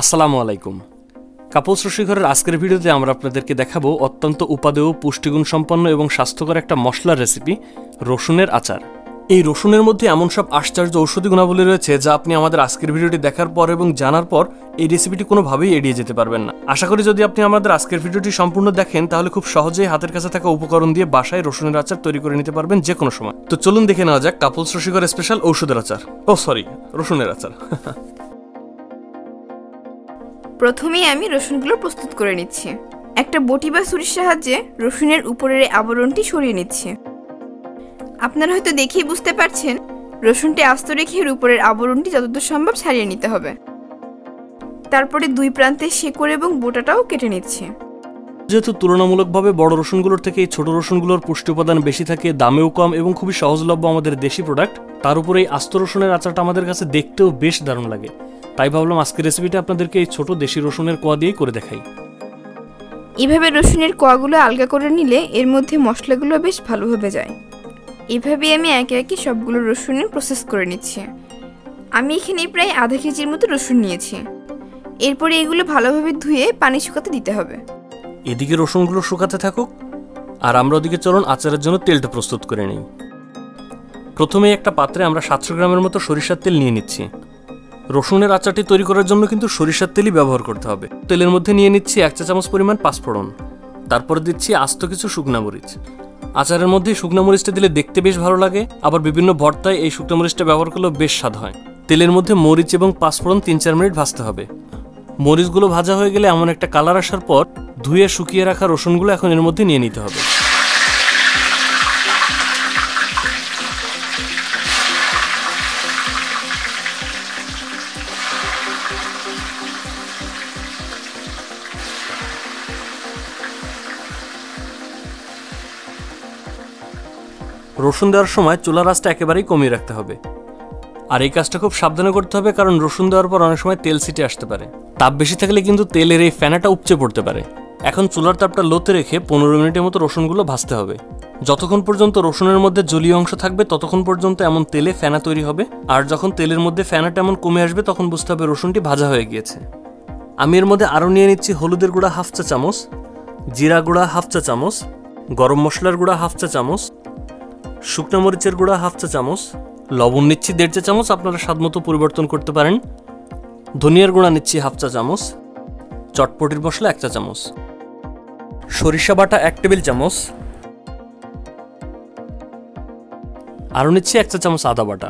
আসসালামু আলাইকুম। কাপলস রসিঘরের আজকের ভিডিওতে আমরা আপনাদেরকে দেখাবো অত্যন্ত উপাদেয়, পুষ্টিগুণ সম্পন্ন এবং স্বাস্থ্যকর একটা মশলার রেসিপি, রসুনের আচার। এই রসুনের মধ্যে এমন সব আশ্চর্য ঔষধি গুণাবলী রয়েছে যা আপনি আমাদের আজকের ভিডিওটি দেখার পর এবং জানার পর এই রেসিপিটি কোনোভাবেই এড়িয়ে যেতে পারবেন না। আশা করি যদি আপনি আমাদের আজকের ভিডিওটি সম্পূর্ণ দেখেন তাহলে খুব সহজেই হাতের কাছে থাকা উপকরণ দিয়ে বাসায় রসুনের আচার তৈরি করে নিতে পারবেন যে কোনো সময়। তো চলুন দেখে নেওয়া যাক কাপলস রসিঘরের স্পেশাল ঔষধের আচার, রসুনের আচার। প্রথমেই আমি রসুনগুলো প্রস্তুত করে নিচ্ছি। একটা বটি বা ছুরির সাহায্যে রসুনের উপরের আবরণটি সরিয়ে নিচ্ছি। আপনারা হয়তো দেখেই বুঝতে পারছেন রসুনটি আস্ত রেখে এর উপরের আবরণটি যতদূর সম্ভব ছাড়িয়ে নিতে হবে। তারপরে দুই প্রান্তে শেকড় এবং বোটাটাও কেটে নিচ্ছি। যেহেতু তুলনামূলকভাবে বড় রসুনগুলোর থেকে এই ছোট রসুনগুলোর পুষ্টি উপাদান বেশি থাকে, দামেও কম এবং খুবই সহজলভ্য আমাদের দেশি প্রোডাক্ট, তার উপরে এই আস্ত রসুনের আচারটা আমাদের কাছে দেখতেও বেশ দারুণ লাগে। তাই ভাবলাম আজকের রেসিপিটা আপনাদেরকে এই ছোট দেশি রসুনের কোয়া দিয়েই করে দেখাই। এভাবে রসুনের কোয়াগুলো আলগা করে নিলে এর মধ্যে মশলাগুলো বেশ ভালোভাবে যায়। এভাবেই আমি একে একে সবগুলো রসুনের প্রসেস করে নিচ্ছি। আমি এখানে প্রায় আধা কেজির মতো রসুন নিয়েছি। এরপরে এগুলো ভালোভাবে ধুয়ে পানি শুকাতে দিতে হবে। এদিকে রসুনগুলো শুকাতে থাকুক আর আমরা ওদিকে চলুন আচারের জন্য তেলটা প্রস্তুত করে নিই। প্রথমে একটা পাত্রে আমরা 700 গ্রামের মতো সরিষার তেল নিয়ে নিচ্ছি। রসুনের আচারটি তৈরি করার জন্য কিন্তু সরিষার তেলই ব্যবহার করতে হবে। তেলের মধ্যে নিয়ে নিচ্ছি 1 চা চামচ পরিমাণ পাঁচফোড়ন, তারপরে দিচ্ছি আস্ত কিছু শুকনা মরিচ। আচারের মধ্যে শুকনা মরিচটা দিলে দেখতে বেশ ভালো লাগে, আবার বিভিন্ন ভর্তায় এই শুকনা মরিচটা ব্যবহার করলেও বেশ স্বাদ হয়। তেলের মধ্যে মরিচ এবং পাঁচফোড়ন 3-4 মিনিট ভাজতে হবে। মরিচগুলো ভাজা হয়ে গেলে এমন একটা কালার আসার পর ধুয়ে শুকিয়ে রাখা রসুনগুলো এখন এর মধ্যে নিয়ে নিতে হবে। রসুন দেওয়ার সময় চুলার আঁচটা একেবারেই কমিয়ে রাখতে হবে। আর এই কাজটা খুব সাবধানে করতে হবে, কারণ রসুন দেওয়ার পর অনেক সময় তেল ছিটে আসতে পারে। তাপ বেশি থাকলে কিন্তু তেলের এই ফেনাটা উপচে পড়তে পারে। এখন চুলার তাপটা লোতে রেখে 15 মিনিটের মতো রসুনগুলো ভাজতে হবে। যতক্ষণ পর্যন্ত রসুনের মধ্যে জলীয় অংশ থাকবে ততক্ষণ পর্যন্ত এমন তেলে ফেনা তৈরি হবে, আর যখন তেলের মধ্যে ফেনাটা এমন কমে আসবে তখন বুঝতে হবে রসুনটি ভাজা হয়ে গিয়েছে। আমি এর মধ্যে আরও নিয়ে নিচ্ছি হলুদের গুঁড়া 1/2 চা চামচ, জিরা গুঁড়া 1/2 চা চামচ, গরম মশলার গুঁড়া 1/2 চা চামচ, শুকনো মরিচের গুঁড়া 1/2 চা চামচ, লবণ নিচ্ছি 1.5 চা চামচ, আপনারা স্বাদমতো পরিবর্তন করতে পারেন। ধনিয়ার গুঁড়া নিচ্ছি 1/2 চা চামচ, চটপটির মশলা 1 চা চামচ, সরিষা বাটা 1 টেবিল চামচ, আরও নিচ্ছি 1 চা চামচ আদা বাটা।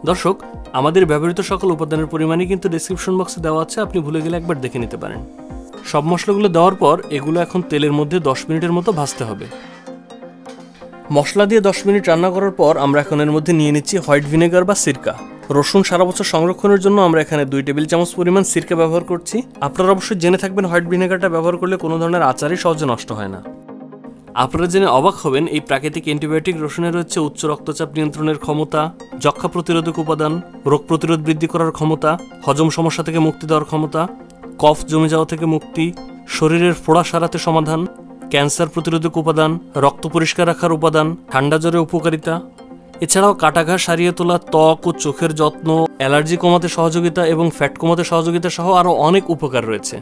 দর্শক, আমাদের ব্যবহৃত সকল উপাদানের পরিমাণই কিন্তু ডেসক্রিপশন বক্সে দেওয়া আছে, আপনি ভুলে গেলে একবার দেখে নিতে পারেন। সব মশলাগুলো দেওয়ার পর এগুলো এখন তেলের মধ্যে 10 মিনিটের মতো ভাজতে হবে। মশলা দিয়ে 10 মিনিট রান্না করার পর আমরা এখন এর মধ্যে নিয়ে নিচ্ছি হোয়াইট ভিনেগার বা সিরকা। রসুন সারা বছর সংরক্ষণের জন্য আমরা এখানে 2 টেবিল চামচ পরিমাণ সিরকা ব্যবহার করছি। আপনারা অবশ্যই জেনে থাকবেন হোয়াইট ভিনেগারটা ব্যবহার করলে কোনো ধরনের আচারই সহজে নষ্ট হয় না। আপনারা জেনে অবাক হবেন এই প্রাকৃতিক অ্যান্টিবায়োটিক রসুনের রয়েছে উচ্চ রক্তচাপ নিয়ন্ত্রণের ক্ষমতা, যক্ষ্মা প্রতিরোধক উপাদান, রোগ প্রতিরোধ বৃদ্ধি করার ক্ষমতা, হজম সমস্যা থেকে মুক্তি দেওয়ার ক্ষমতা, কফ জমে যাওয়া থেকে মুক্তি, শরীরের ফোড়া সারাতে সমাধান, ক্যান্সার প্রতিরোধক উপাদান, রক্ত পরিষ্কার রাখার উপাদান, ঠান্ডা জ্বরে উপকারিতা। এছাড়াও কাটাঘা সারিয়ে তোলা, ত্বক ও চোখের যত্ন, অ্যালার্জি কমাতে সহযোগিতা এবং ফ্যাট কমাতে সহযোগিতা সহ আরও অনেক উপকার রয়েছে।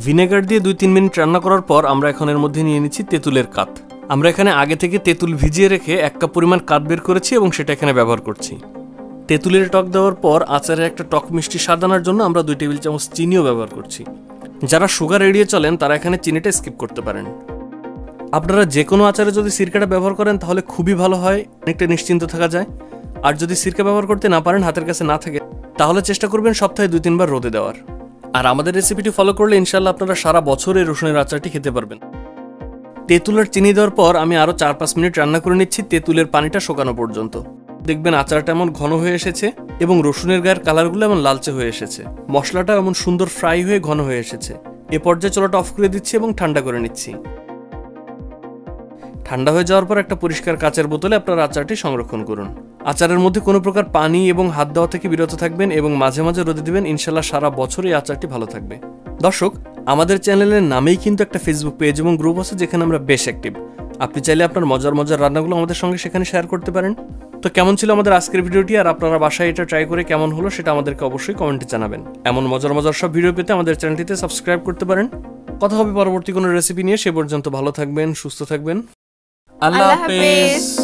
ভিনেগার দিয়ে 2-3 মিনিট রান্না করার পর আমরা এখন এর মধ্যে নিয়ে নিচ্ছি তেঁতুলের কাত। আমরা এখানে আগে থেকে তেঁতুল ভিজিয়ে রেখে 1 কাপ পরিমাণ কাত বের করেছি এবং সেটা এখানে ব্যবহার করছি। তেঁতুলের টক দেওয়ার পর আচারের একটা টক মিষ্টি স্বাদ আনার জন্য আমরা 2 টেবিল চামচ চিনিও ব্যবহার করছি। যারা সুগার এড়িয়ে চলেন তারা এখানে চিনিটা স্কিপ করতে পারেন। আপনারা যে কোনো আচারে যদি সিরকাটা ব্যবহার করেন তাহলে খুবই ভালো হয়, অনেকটা নিশ্চিন্ত থাকা যায়। আর যদি সিরকা ব্যবহার করতে না পারেন, হাতের কাছে না থাকে, তাহলে চেষ্টা করবেন সপ্তাহে 2-3 বার রোদে দেওয়ার। আর আমাদের রেসিপিটি ফলো করলে ইনশাল্লাহ আপনারা সারা বছর এই রসুনের আচারটি খেতে পারবেন। তেঁতুলের চিনি দেওয়ার পর আমি আরও 4-5 মিনিট রান্না করে নিচ্ছি তেঁতুলের পানিটা শুকানো পর্যন্ত। দেখবেন আচারটা এমন ঘন হয়ে এসেছে এবং রসুনের গায়ের কালারগুলো এমন লালচে হয়ে এসেছে, মশলাটা এমন সুন্দর ফ্রাই হয়ে ঘন হয়ে এসেছে। এ পর্যায়ে চুলাটা অফ করে দিচ্ছি এবং ঠান্ডা করে নিচ্ছি। ঠান্ডা হয়ে যাওয়ার পর একটা পরিষ্কার কাচের বোতলে আপনারা আচারটি সংরক্ষণ করুন। আচারের মধ্যে কোনো প্রকার পানি এবং হাত দেওয়া থেকে বিরত থাকবেন এবং মাঝে মাঝে রোদে দিবেন। ইনশাল্লাহ সারা বছর এই আচারটি ভালো থাকবে। দর্শক, আমাদের চ্যানেলের নামেই কিন্তু একটা ফেসবুক পেজ এবং গ্রুপ আছে যেখানে আমরা বেশ অ্যাক্টিভ। আপনি চাইলে আপনার মজার মজার রান্নাগুলো আমাদের সঙ্গে সেখানে শেয়ার করতে পারেন। তো কেমন ছিল আমাদের আজকের ভিডিওটি, আর আপনারা বাসায় এটা ট্রাই করে কেমন হলো সেটা আমাদেরকে অবশ্যই কমেন্টে জানাবেন। এমন মজার মজার সব ভিডিও পেতে আমাদের চ্যানেলটিতে সাবস্ক্রাইব করতে পারেন। কথা হবে পরবর্তী কোনো রেসিপি নিয়ে। সে পর্যন্ত ভালো থাকবেন, সুস্থ থাকবেন। আল্লাহ হাফেজ।